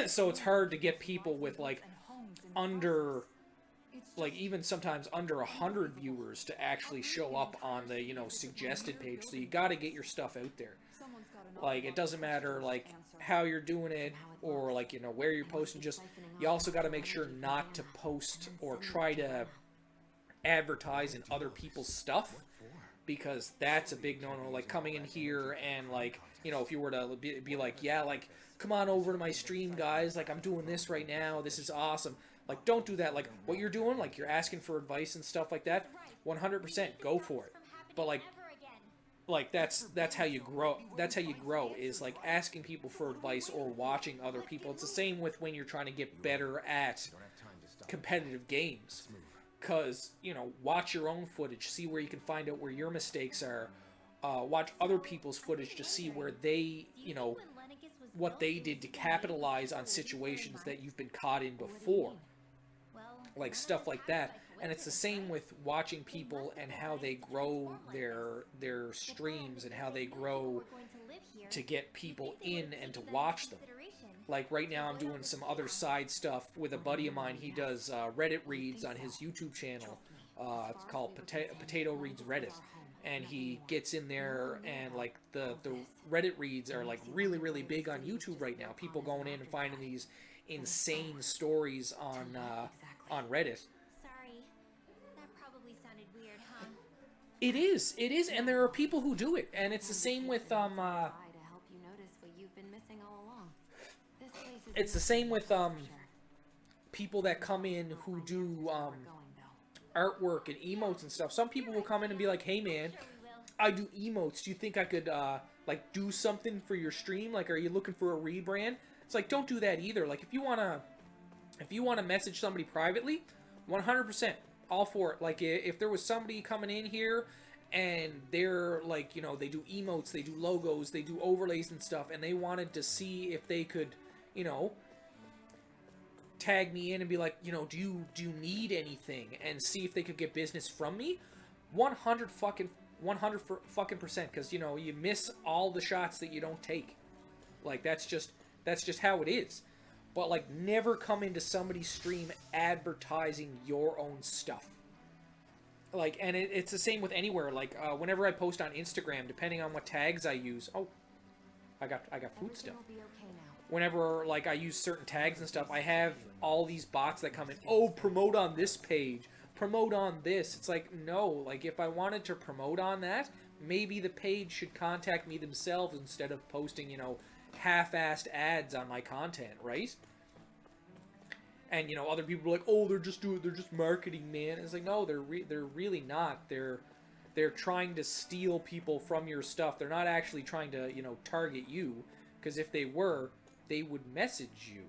So it's hard to get people with like under, like even sometimes under 100 viewers to actually show up on the, you know, suggested page. So you got to get your stuff out there. Like it doesn't matter like how you're doing it or like, you know, where you're posting. Just you also got to make sure not to post or try to advertise in other people's stuff, because that's a big no-no. Like coming in here and like, you know, if you were to be like, yeah, like come on over to my stream, guys, like I'm doing this right now, this is awesome, like don't do that. Like what you're doing, like you're asking for advice and stuff like that, 100% go for it. But like that's how you grow. That's how you grow, is like asking people for advice or watching other people. It's the same with when you're trying to get better at competitive games, because, you know, watch your own footage, see where you can find out where your mistakes are. Watch other people's footage to see where they, you know, what they did to capitalize on situations that you've been caught in before, like stuff like that. And it's the same with watching people and how they grow their streams and how they grow to get people in and to watch them. Like right now I'm doing some other side stuff with a buddy of mine. He does Reddit reads on his YouTube channel. It's called Potato Reads Reddit. And he gets in there, and like the Reddit reads are like really really big on YouTube right now. People going in and finding these insane stories on Reddit. Sorry. That probably sounded weird, huh? It is, and there are people who do it, and it's the same with it's the same with people that come in who do artwork and emotes and stuff. Some people will come in and be like, "Hey man, Sure we will. I do emotes. Do you think I could like do something for your stream? Like, are you looking for a rebrand?" It's like, don't do that either. Like, if you wanna message somebody privately, 100% all for it. Like, if there was somebody coming in here and they're like, you know, they do emotes, they do logos, they do overlays and stuff, and they wanted to see if they could, you know, tag me in and be like, you know, do you need anything, and see if they could get business from me, 100 fucking percent, because, you know, you miss all the shots that you don't take. Like that's just how it is. But like never come into somebody's stream advertising your own stuff. Like, and it's the same with anywhere. Like whenever I post on Instagram, depending on what tags I use. Oh, I got food stuff. Whenever like I use certain tags and stuff, I have all these bots that come in. Oh, promote on this page, promote on this. It's like, no. Like, if I wanted to promote on that, maybe the page should contact me themselves instead of posting, you know, half-assed ads on my content, right? And, you know, other people are like, oh, they're just marketing, man. It's like, no, they're really not. They're trying to steal people from your stuff. They're not actually trying to, you know, target you, because if they were, they would message you.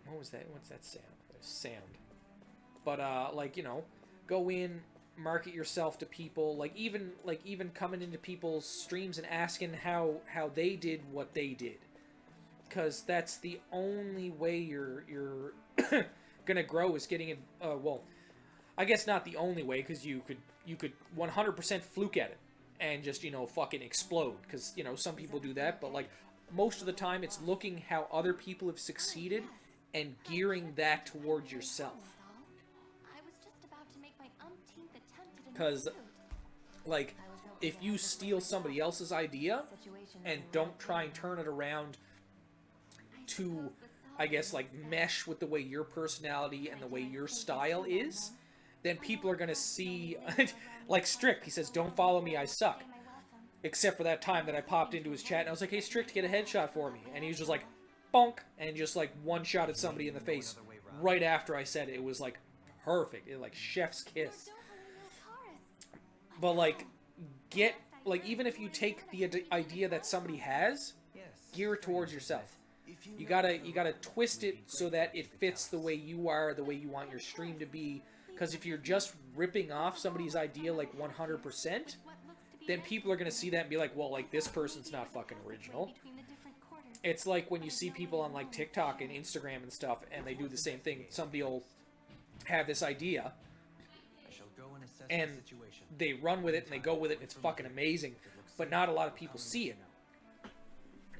What was that? What's that sound? Sound. But like, you know, go in, market yourself to people. Like even coming into people's streams and asking how they did what they did, because that's the only way you're gonna grow, is getting in. Well, I guess not the only way, because you could 100% fluke at it and just, you know, fucking explode, because, you know, some people do that. But like most of the time it's looking how other people have succeeded and gearing that towards yourself. I was just about to make my umpteenth attempt at a Because new like if you steal somebody else's idea and don't try and turn it around to, I guess, like mesh with the way your personality and the way your style is, then people are gonna see like Strict, he says, don't follow me, I suck. Except for that time that I popped into his chat and I was like, hey Strict, get a headshot for me. And he was just like, bonk, and just like one shot at somebody in the face right after I said it. It was like perfect. It, like chef's kiss. But like, get, like, even if you take the idea that somebody has, gear it towards yourself. You gotta twist it so that it fits the way you are, the way you want your stream to be. Because if you're just ripping off somebody's idea like 100%, then people are gonna see that and be like, well, like, this person's not fucking original. It's like when you see people on like TikTok and Instagram and stuff, and they do the same thing. Somebody will have this idea, and they run with it and they go with it, and it's fucking amazing. But not a lot of people see it.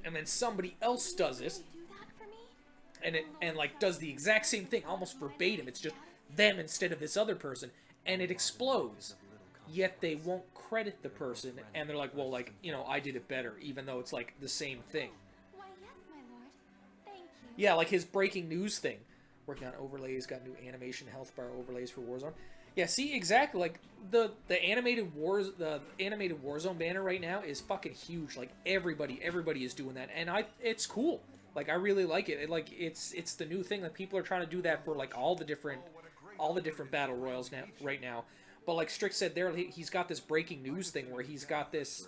and then somebody else does it, Do that for me? and like does the exact same thing, almost verbatim. It's just them instead of this other person, and it explodes. Yet they won't credit the person, and they're like, well, like, you know, I did it better, even though it's like the same thing. Why, yes, my lord. Thank you. Yeah, like his breaking news thing. Working on overlays, got new animation health bar overlays for Warzone. Yeah, see, exactly, like the animated Warzone banner right now is fucking huge. Like everybody is doing that, and it's cool. Like I really like it. It's the new thing that people are trying to do that for like all the different battle royals now right now. But like Strick said there, he's got this breaking news thing where he's got this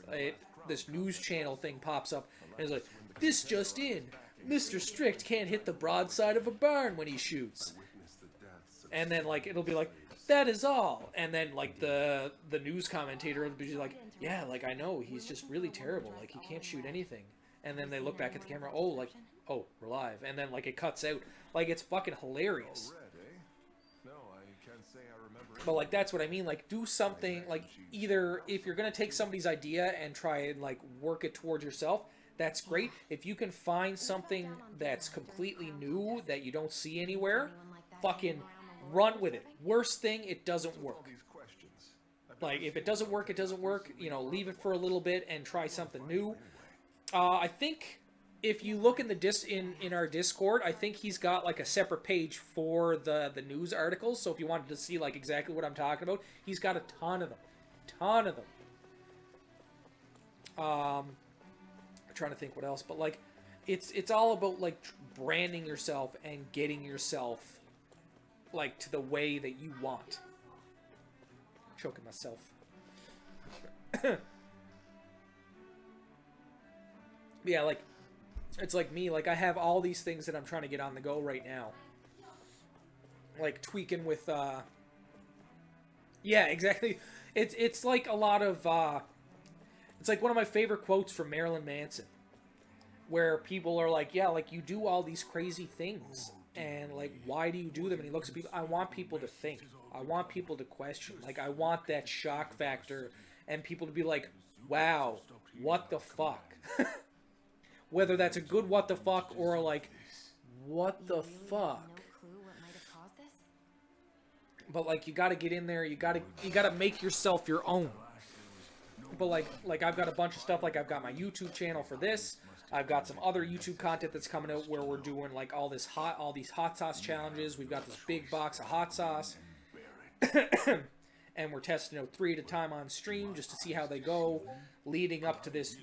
news channel thing pops up, and he's like, this just in. Mr. Strict can't hit the broadside of a barn when he shoots. And then, like, it'll be like, that is all. And then, like, the news commentator will be like, yeah, like, I know, he's just really terrible. Like, he can't shoot anything. And then they look back at the camera, oh, like, oh, we're live. And then, like, it cuts out. Like, it's fucking hilarious. But, like, that's what I mean. Like, do something, like, either if you're going to take somebody's idea and try and, like, work it towards yourself, that's great. If you can find something that's completely new that you don't see anywhere, fucking run with it. Worst thing, it doesn't work. Like, if it doesn't work, it doesn't work. You know, leave it for a little bit and try something new. I think if you look in the in our Discord, I think he's got like a separate page for the news articles. So if you wanted to see like exactly what I'm talking about, he's got a ton of them. I'm trying to think what else, but like it's all about like branding yourself and getting yourself like to the way that you want. Choking myself. Yeah, like it's like me, like I have all these things that I'm trying to get on the go right now. Like tweaking with yeah, exactly. It's like a lot of it's like one of my favorite quotes from Marilyn Manson, where people are like, yeah, like you do all these crazy things, and like, why do you do them? And he looks at people, I want people to think. I want people to question. Like, I want that shock factor, and people to be like, wow, what the fuck? Whether that's a good what the fuck, or like, what the fuck? But like, you gotta get in there, you gotta make yourself your own. But like I've got a bunch of stuff, like I've got my YouTube channel for this. I've got some other YouTube content that's coming out where we're doing like all these hot sauce challenges. We've got this big box of hot sauce. And we're testing out 3 at a time on stream just to see how they go, leading up to this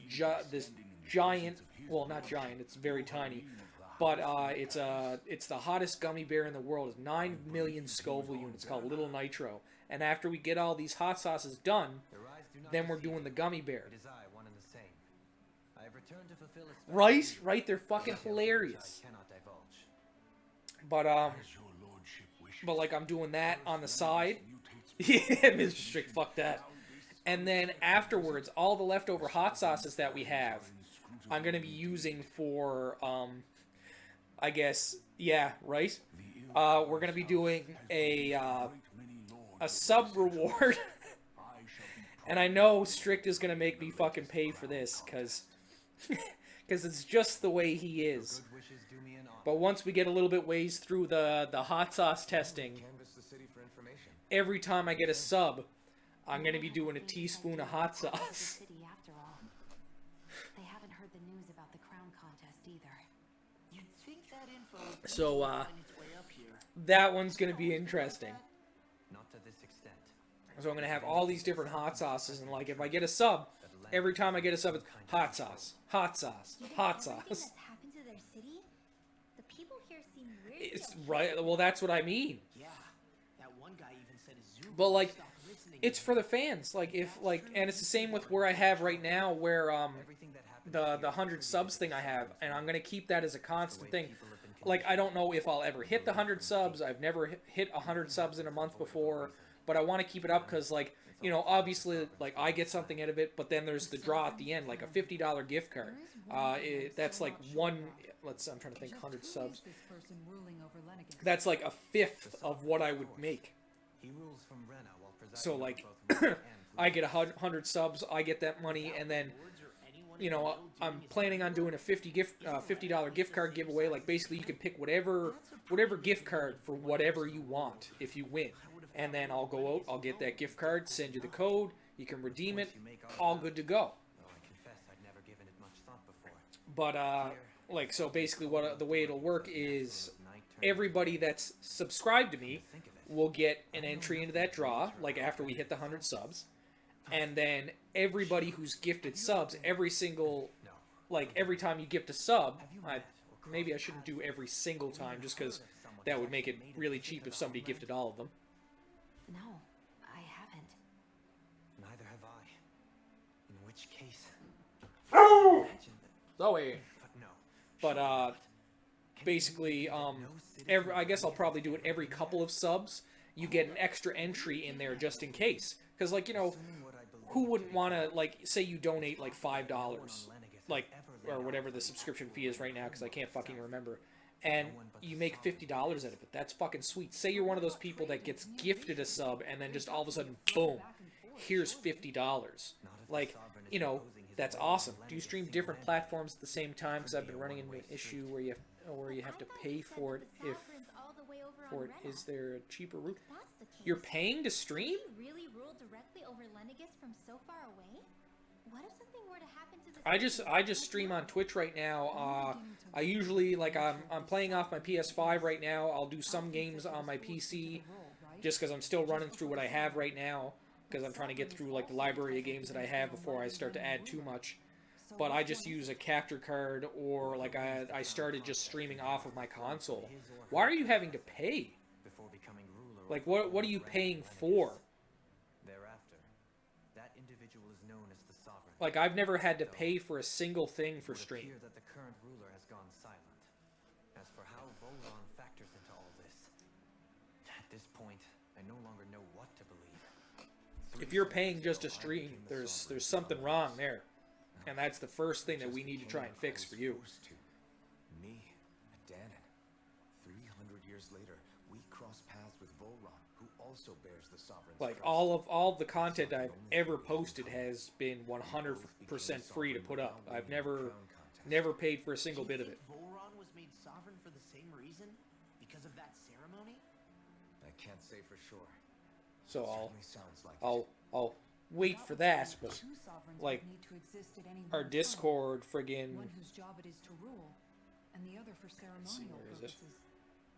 giant, well, not giant, it's very tiny, but it's the hottest gummy bear in the world. It's 9 million Scoville units, called Little Nitro. And after we get all these hot sauces done, then we're doing the gummy bear. Right? They're fucking hilarious. But like I'm doing that on the side. Yeah, Mr. Strict, fuck that. And then afterwards, all the leftover hot sauces that we have, I'm gonna be using for I guess, yeah, right? We're gonna be doing a sub reward. And I know Strict is going to make me fucking pay for this, because it's just the way he is. But once we get a little bit ways through the hot sauce testing, every time I get a sub, I'm going to be doing a teaspoon of hot sauce. So, that one's going to be interesting. So I'm going to have all these different hot sauces, and like if I get a sub, every time I get a sub, it's hot sauce, hot sauce, hot sauce. It's right. Well, that's what I mean. But like, it's for the fans. Like if like, and it's the same with where I have right now, where the 100 subs thing I have, and I'm going to keep that as a constant thing. Like I don't know if I'll ever hit the 100 subs. I've never hit 100 subs in a month before. But I want to keep it up because, like, you know, obviously, like, I get something out of it, but then there's the draw at the end, like a $50 gift card. That's like one, I'm trying to think, 100 subs. That's like a fifth of what I would make. So, like, I get 100 subs, I get that money, and then you know, I'm planning on doing a $50 gift card giveaway. Like basically, you can pick whatever gift card for whatever you want if you win, and then I'll go out, I'll get that gift card, send you the code, you can redeem it, all good to go. But like so, basically, what the way it'll work is everybody that's subscribed to me will get an entry into that draw. Like after we hit the 100 subs. And then everybody who's gifted subs, every time you gift a sub, maybe I shouldn't do every single time just because that would make it really cheap if somebody gifted all of them. No, I haven't. Neither have I. In which case... Zoe. But no. But, basically, I guess I'll probably do it every couple of subs. You get an extra entry in there just in case. Because, like, you know, who wouldn't want to, like, say you donate, like, $5, like, or whatever the subscription fee is right now, because I can't fucking remember, and you make $50 out of it. That's fucking sweet. Say you're one of those people that gets gifted a sub, and then just all of a sudden, boom, here's $50. Like, you know, that's awesome. Do you stream different platforms at the same time? Because I've been running into an issue where you have to pay for it is there a cheaper route? You're paying to stream? Really rule directly over Lenegis from so far away? What if something were to happen to the I just stream on Twitch right now. I usually, like, I'm playing off my PS5 right now. I'll do some games on my PC just because I'm still running through what I have right now because I'm trying to get through, like, the library of games that I have before I start to add too much. But I just use a capture card, or like I started just streaming off of my console. Why are you having to pay? Like, what are you paying for? Thereafter, that individual is known as the sovereign. Like, I've never had to pay for a single thing for It would stream. appear that the current ruler has gone silent. As for how Volron factors into all this, at this point, I no longer know what to believe. If you're paying just to stream, there's something wrong there. And that's the first thing that we need to try and fix for you. Me, a Danon. 300 years later, we cross paths with Volron, who also bears the sovereign's Like, crest. all of the content I've ever posted has been 100% free to put up. I've never paid for a single bit of it. Volron was made sovereign for the same reason? Because of that ceremony? I can't say for sure. So Certainly sounds like I'll wait for that, but Two sovereigns like, would need to exist at any our one time. Discord friggin' One whose job it is to rule, and the other for ceremonial where is it? purposes.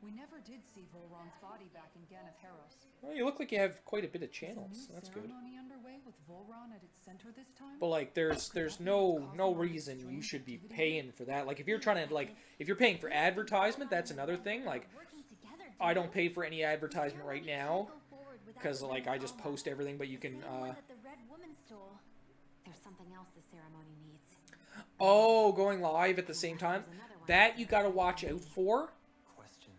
We never did see Volron's body back in Ganath Haros. well, you look like you have quite a bit of Is a channels. new That's good. ceremony underway with Volron at its center this time? But like, there's no reason you should be paying for that. Like, if you're trying to, like, if you're paying for advertisement, that's another thing. Like, working together, I don't pay for any advertisement right ceremony now can't go forward without because, like, I just Volron. post everything. But you The can. same one that the Red Woman stole. There's something else the ceremony needs. Oh, going live at the same time. That you gotta watch out for. Questions.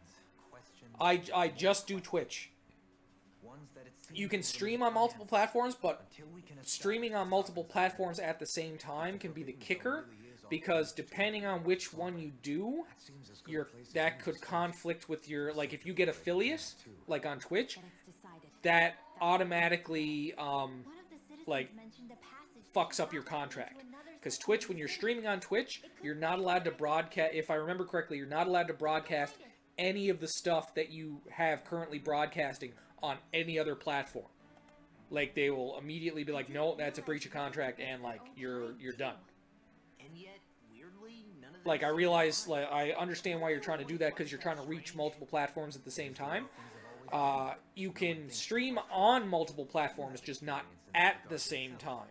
I just do Twitch. Ones that it seems You can will stream remain on multiple unanswered platforms, but until we can streaming on multiple platforms at the same time can be the kicker, because depending on which one you do, that could conflict with your, like, if you get affiliate, like on Twitch, But it's decided. that automatically One of the citizens like, mentioned a passage fucks up your traveling contract. into another Because Twitch, when you're streaming on Twitch, you're not allowed to broadcast, if I remember correctly, you're not allowed to broadcast any of the stuff that you have currently broadcasting on any other platform. Like, they will immediately be like, no, that's a breach of contract, and, like, you're done. And yet, weirdly, none of Like, I realize, like, I understand why you're trying to do that, because you're trying to reach multiple platforms at the same time. You can stream on multiple platforms, just not at the same time.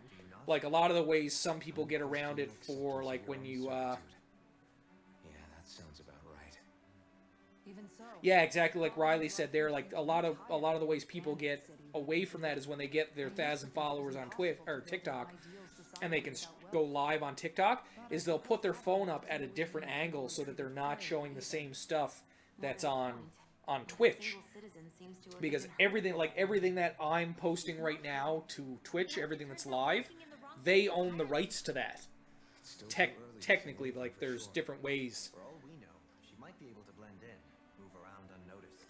Like, a lot of the ways some people get around it for, like, when you, Yeah, that sounds about right. Even so, yeah, exactly like Riley said there, like, a lot of the ways people get away from that is when they get their 1,000 followers on Twitch, or TikTok, and they can go live on TikTok, is they'll put their phone up at a different angle so that they're not showing the same stuff that's on Twitch. single citizen seems to have Because been everything that I'm posting right now to Twitch, everything that's live, they own the rights to that. It's still too early to say Technically, anything like, for there's sure. different ways. For all we know, she might be able to blend in, move around unnoticed.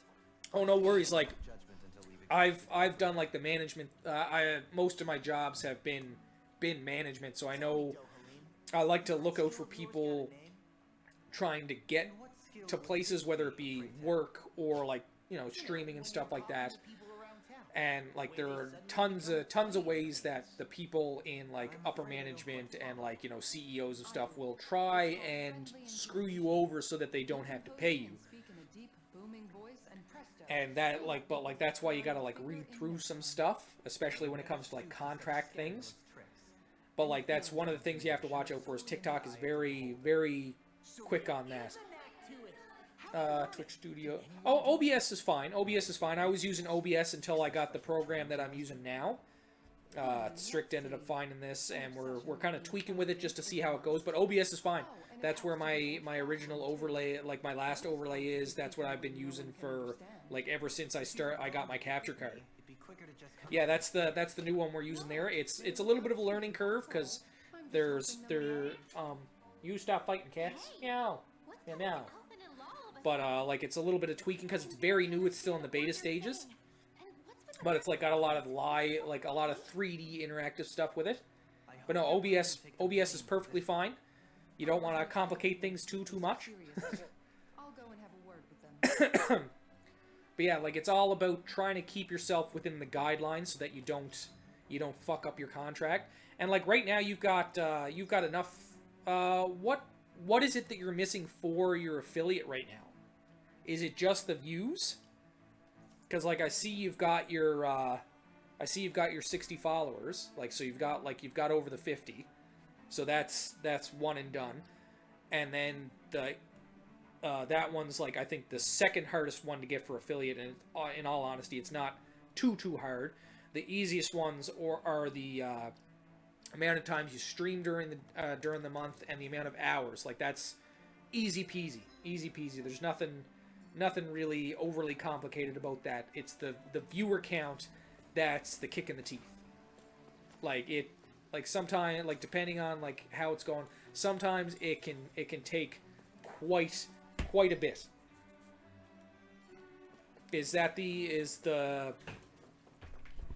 Oh, no worries. Like, Judgment until we've I've done, like, the management. Most of my jobs have been management, so I know I like to look out for people trying to get to places, whether it be work or like, you know, streaming and stuff like that. And like there are tons of ways that the people in like upper management and like, you know, CEOs of stuff will try and screw you over so that they don't have to pay you. And that like, but like that's why you gotta like read through some stuff, especially when it comes to like contract things. But like that's one of the things you have to watch out for, is TikTok is very, very quick on that. Twitch Studio. Oh, OBS is fine. OBS is fine. I was using OBS until I got the program that I'm using now. Strict ended up finding this, and we're kind of tweaking with it just to see how it goes. But OBS is fine. That's where my original overlay, like my last overlay is. That's what I've been using for like ever since I got my capture card. Yeah, that's the new one we're using there. It's a little bit of a learning curve because you stop fighting cats. Meow. Yeah, meow. But like it's a little bit of tweaking because it's very new. It's still in the beta stages. But it's like got a lot of 3D interactive stuff with it. But no, OBS is perfectly fine. You don't want to complicate things too much. I'll go and have a word with them. But yeah, like it's all about trying to keep yourself within the guidelines so that you don't fuck up your contract. And like right now you've got enough. What is it that you're missing for your affiliate right now? Is it just the views? Because like I see you've got your 60 followers. Like so you've got over the 50. So that's one and done. And then that one's like I think the second hardest one to get for affiliate. And in all honesty, it's not too hard. The easiest ones are the amount of times you stream during the month and the amount of hours. Like that's easy peasy. There's nothing really overly complicated about that. It's the viewer count that's the kick in the teeth. Like sometimes, like depending on like how it's going, sometimes it can take quite a bit. Is the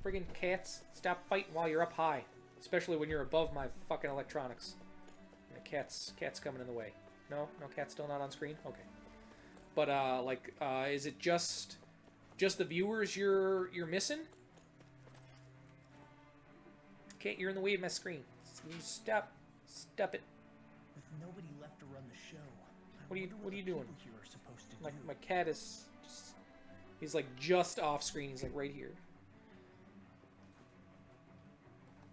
friggin' cats? Stop fighting while you're up high, especially when you're above my fucking electronics. The cat's coming in the way. No cat's still not on screen. Okay. But is it just the viewers you're missing? Kate, you're in the way of my screen. Stop it. With nobody left to run the show. What are you doing? Here are supposed to do. My cat is he's like just off screen. He's like right here.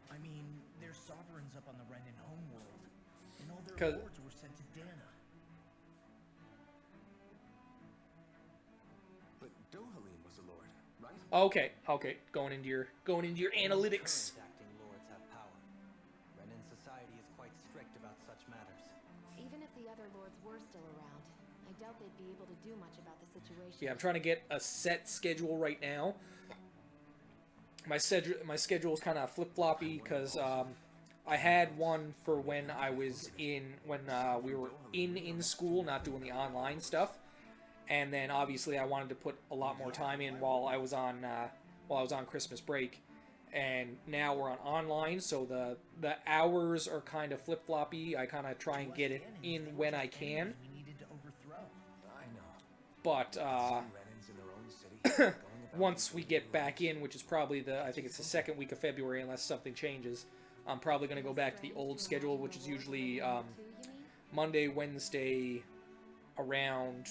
I mean, there's sovereigns up on the Renin homeworld, and all their lords were sent to Dana. But Dohalim was a lord, right? Okay. Going into your analytics. Current acting lords have power. Renin society is quite strict about such matters. Even if the other lords were still around, I doubt they'd be able to do much about the situation. Yeah, I'm trying to get a set schedule right now. My schedule is kind of flip-floppy because I had one for when we were in school, not doing the online stuff, and then obviously I wanted to put a lot more time in while I was on Christmas break, and now we're on online, so the hours are kind of flip-floppy. I kind of try and get it in when I can, We needed to overthrow. I know. but Renins in their own city, going about once we get back in, which is probably I think it's the second week of February, unless something changes, I'm probably going to go back to the old schedule, which is usually Monday, Wednesday, around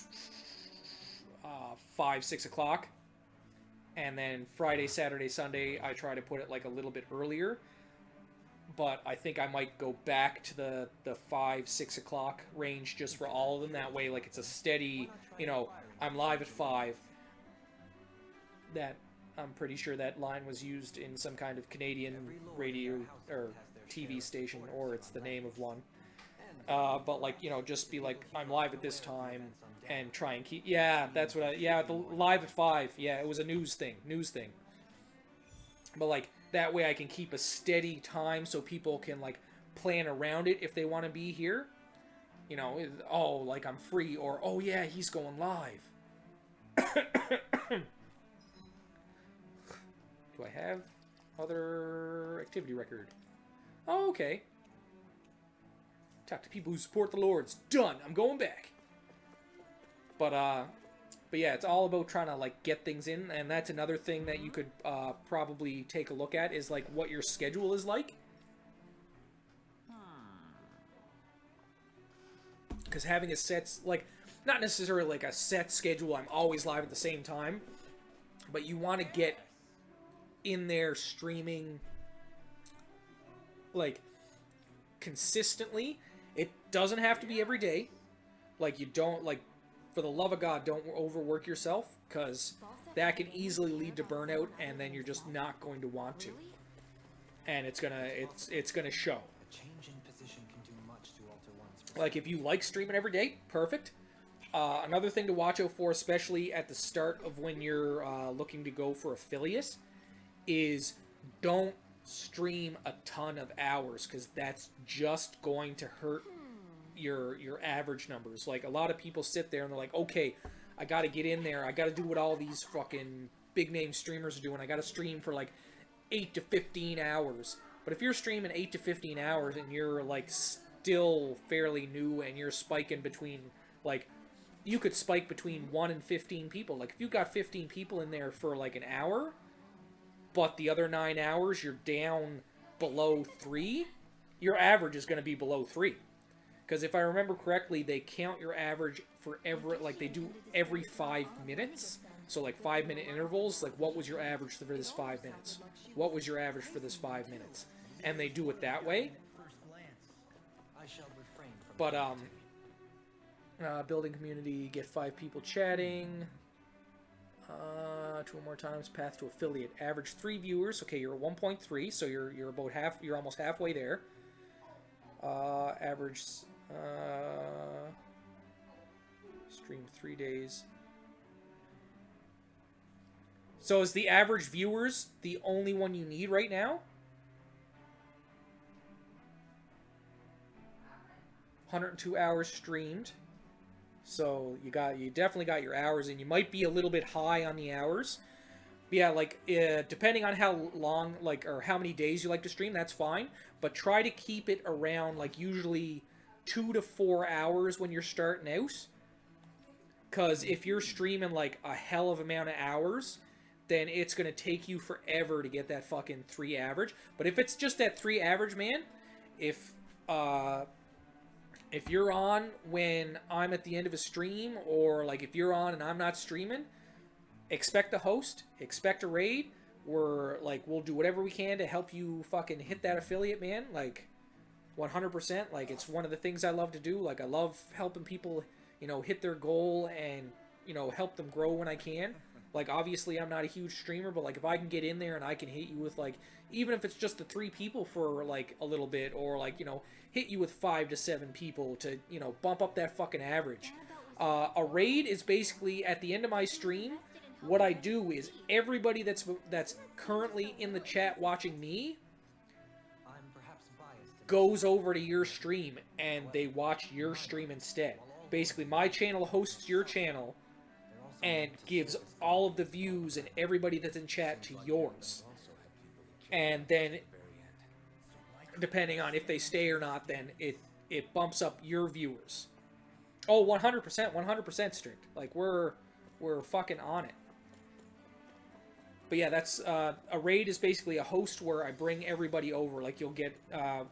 5-6 o'clock, and then Friday, Saturday, Sunday, I try to put it like a little bit earlier, but I think I might go back to the 5-6 o'clock range just for all of them. That way, like, it's a steady, I'm live at 5. That I'm pretty sure that line was used in some kind of Canadian radio or TV station, or it's the name of one. But like, just be like, I'm live at this time and try and keep. Yeah, that's what the live at 5. Yeah, it was a news thing. But like that way I can keep a steady time so people can like plan around it if they want to be here. Oh, like I'm free, or oh yeah, he's going live. Do I have other activity record? Oh, okay. Talk to people who support the Lords. Done. I'm going back. But yeah, it's all about trying to, like, get things in, and that's another thing that you could probably take a look at, is, like, what your schedule is like. Because having a set, like, not necessarily, like, a set schedule, I'm always live at the same time, but you want to get in there streaming, like, consistently. It doesn't have to be every day. Like, you don't, like, for the love of God, don't overwork yourself, because that can easily lead to burnout, and then you're just not going to want to. And it's gonna show. A change in position can do much to alter one's Like, if you like streaming every day, perfect. Another thing to watch out for, especially at the start of when you're looking to go for affiliate, is don't stream a ton of hours, because that's just going to hurt your average numbers. Like, a lot of people sit there and they're like, okay, I gotta get in there, I gotta do what all these fucking big name streamers are doing, I gotta stream for like 8 to 15 hours. But if you're streaming 8 to 15 hours and you're like still fairly new and you're spiking between, like, you could spike between 1 and 15 people. Like, if you've got 15 people in there for like an hour, but the other 9 hours you're down below 3, your average is going to be below 3. Because if I remember correctly, they count your average for like, they do every 5 minutes. So, like, 5-minute intervals. Like, what was your average for this 5 minutes? What was your average for this 5 minutes? And they do it that way. I shall refrain from But, building community, get 5 people chatting. 2 more times, path to affiliate. Average 3 viewers. Okay, you're at 1.3, so you're about you're almost halfway there. Average, stream 3 days. So is the average viewers the only one you need right now? 102 hours streamed. So you definitely got your hours in. You might be a little bit high on the hours. But yeah, like, depending on how long, like, or how many days you like to stream, that's fine. But try to keep it around, like, usually 2 to 4 hours when you're starting out. Because if you're streaming, like, a hell of amount of hours, then it's going to take you forever to get that fucking 3 average. But if it's just that 3 average, man, if you're on when I'm at the end of a stream, or, like, if you're on and I'm not streaming, expect a host, expect a raid. We'll do whatever we can to help you fucking hit that affiliate, man. Like, 100%. Like, it's one of the things I love to do. Like, I love helping people, you know, hit their goal and, you know, help them grow when I can. Like, obviously, I'm not a huge streamer, but, like, if I can get in there and I can hit you with, like, even if it's just the 3 people for, like, a little bit, or, like, you know, hit you with 5 to 7 people to, you know, bump up that fucking average. A raid is basically, at the end of my stream, what I do is everybody that's currently in the chat watching me I'm perhaps biased. goes over to your stream and they watch your stream instead. Basically, my channel hosts your channel and gives all of the views and everybody that's in chat to yours. And then, depending on if they stay or not, then it bumps up your viewers. Oh, 100% strict. Like, we're fucking on it. But yeah, that's a raid is basically a host where I bring everybody over. Like, you'll get,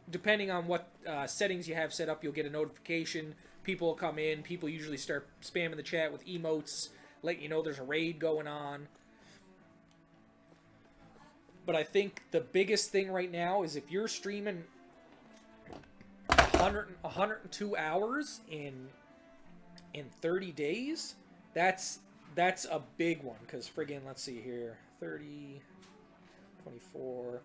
depending on what settings you have set up, you'll get a notification. People will come in. People usually start spamming the chat with emotes, letting you know there's a raid going on. But I think the biggest thing right now is if you're streaming 102 hours in 30 days, that's a big one. Because friggin', let's see here, 30, 24.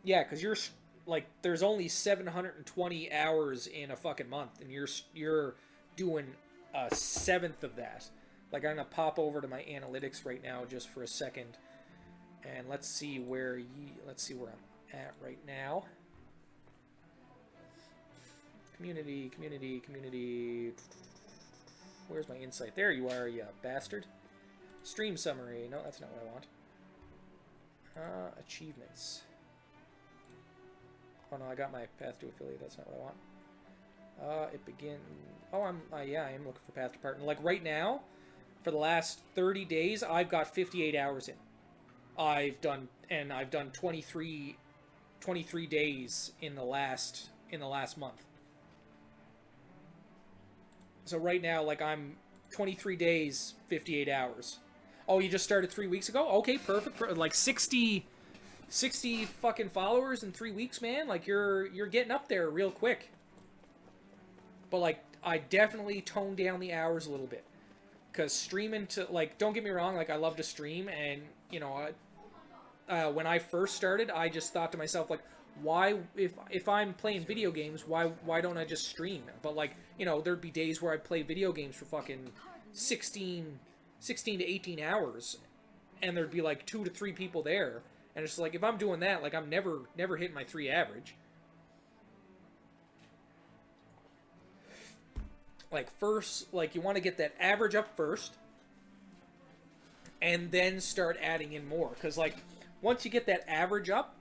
Yeah, because you're like, there's only 720 hours in a fucking month, and you're doing a 1/7 of that. Like, I'm gonna pop over to my analytics right now just for a second, and let's see where I'm at right now. Community. Where's my insight? There you are, you bastard. Stream summary. No, that's not what I want. Achievements. Oh no, I got my path to affiliate. That's not what I want. It begin. Oh, yeah, I am looking for path to partner. Like right now, for the last 30 days, I've got 58 hours in. I've done 23 days in the last month. So right now, like, I'm 23 days, 58 hours. Oh, you just started 3 weeks ago? Okay, perfect. Like 60 fucking followers in 3 weeks, man. Like, you're getting up there real quick. But, like, I definitely toned down the hours a little bit. Because streaming to, like, don't get me wrong, like, I love to stream. And, you know, when I first started, I just thought to myself, like, why, if I'm playing video games, why don't I just stream? But, like, you know, there'd be days where I'd play video games for fucking 16 to 18 hours, and there'd be like 2 to 3 people there, and it's like, if I'm doing that, like, I'm never hitting my 3 average. Like, first, like, you want to get that average up first, and then start adding in more, because, like, once you get that average up,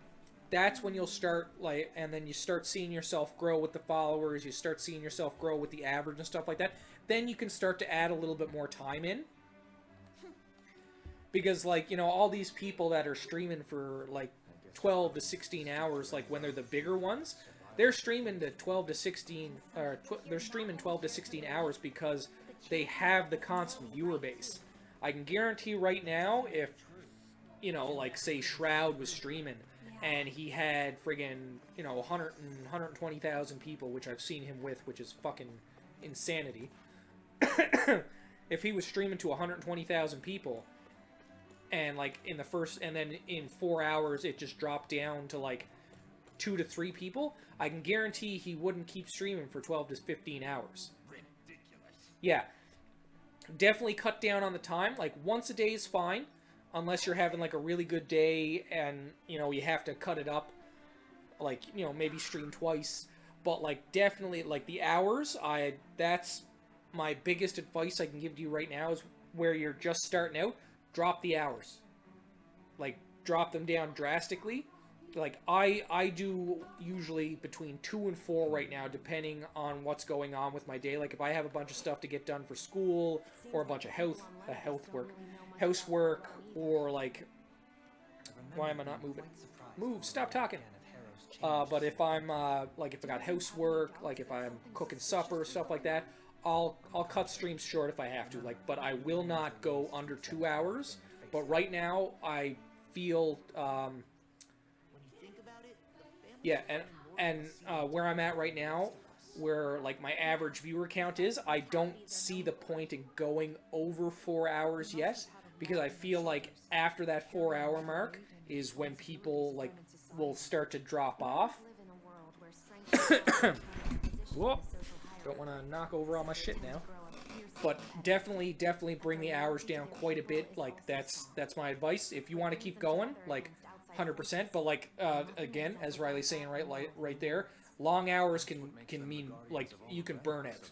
that's when you'll start, like, and then you start seeing yourself grow with the followers, you start seeing yourself grow with the average and stuff like that. Then you can start to add a little bit more time in. Because, like, you know, all these people that are streaming for, like, 12 to 16 hours, like, when they're the bigger ones, they're streaming to 12 to 16, or they're streaming 12 to 16 hours because they have the constant viewer base. I can guarantee right now, if, you know, like, say Shroud was streaming, and he had friggin', you know, 120,000 people, which I've seen him with, which is fucking insanity. If he was streaming to 120,000 people, and, like, in the first, and then in 4 hours it just dropped down to, like, 2 to 3 people, I can guarantee he wouldn't keep streaming for 12 to 15 hours. Ridiculous. Yeah. Definitely cut down on the time. Like, once a day is fine. Unless you're having, like, a really good day and, you know, you have to cut it up. Like, you know, maybe stream twice. But, like, definitely, like, the hours, that's my biggest advice I can give to you right now, is where you're just starting out, drop the hours. Like, drop them down drastically. Like, I do usually between 2 and 4 right now, depending on what's going on with my day. Like, if I have a bunch of stuff to get done for school, or a bunch of housework, or, like, why am I not moving? Move, stop talking. But if I'm, like, if I got housework, like, if I'm cooking supper, stuff like that, I'll cut streams short if I have to. Like, but I will not go under 2 hours. But right now, I feel, yeah, and where I'm at right now, where, like, my average viewer count is, I don't see the point in going over 4 hours yet, because I feel like after that 4 hour mark is when people, like, will start to drop off. Whoa, don't want to knock over all my shit now. But definitely bring the hours down quite a bit. Like, that's my advice. If you want to keep going, like, 100%. But, like, again, as Riley's saying right there, long hours can mean, like, you can burn out.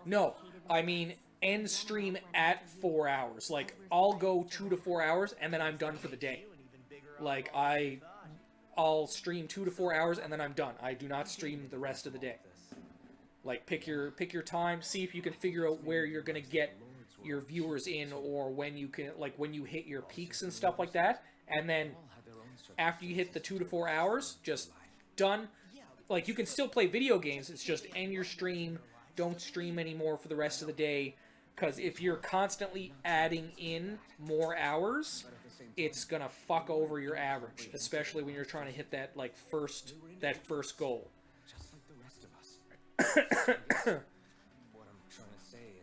No, I mean, end stream at 4 hours. Like, I'll go 2 to 4 hours and then I'm done for the day. Like, I'll stream 2 to 4 hours and then I'm done. I do not stream the rest of the day. Like, pick your time, see if you can figure out where you're gonna get your viewers in, or when you can, like, when you hit your peaks and stuff like that, and then after you hit the 2 to 4 hours, just done. Like, you can still play video games, it's just end your stream, don't stream anymore for the rest of the day, because if you're constantly adding in more hours, it's gonna fuck over your average, especially when you're trying to hit that, like, first goal.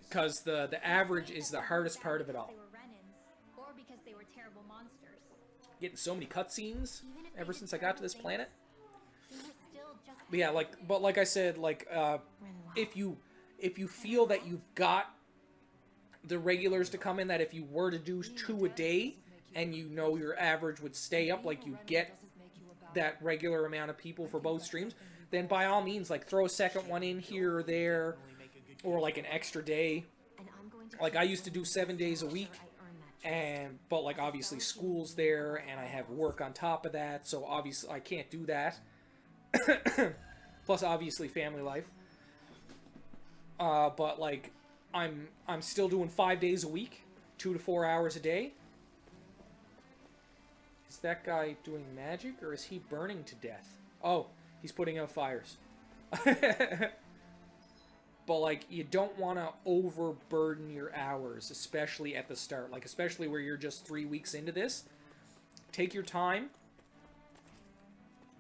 Because the average is the hardest part of it all. Or because they were terrible monsters. Getting so many cutscenes ever since I got to this planet. They were still just But yeah, like I said, like, if you feel that you've got the regulars to come in, that if you were to do 2 a day and you know your average would stay up, like, you get that regular amount of people for both streams, then by all means, like, throw a second one in here or there, or, like, an extra day. Like, I used to do 7 days a week, but like obviously school's there and I have work on top of that, so obviously I can't do that. Plus obviously family life. But like I'm still doing 5 days a week, 2 to 4 hours a day. Is that guy doing magic or is he burning to death? Oh, he's putting out fires. But like you don't want to overburden your hours, especially at the start, like especially where you're just 3 weeks into this. Take your time.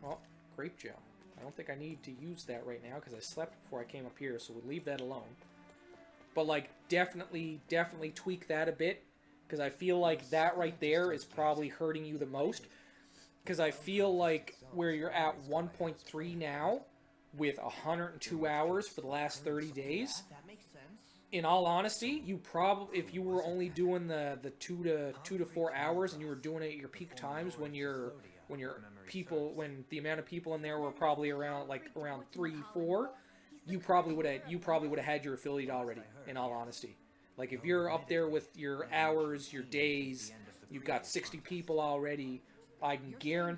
Oh, grape gel. I don't think I need to use that right now because I slept before I came up here, so we'll leave that alone. But like definitely tweak that a bit, because I feel like that right there is probably hurting you the most. Because I feel like where you're at 1.3 now, with 102 hours for the last 30 days, That makes sense. in all honesty, you probably, if you were only doing the 2 to 4 hours and you were doing it at your peak times when the amount of people in there were probably around 3-4, you probably would have had your affiliate already, in all honesty. Like if you're up there with your hours, your days, you've got 60 people already, I can guarantee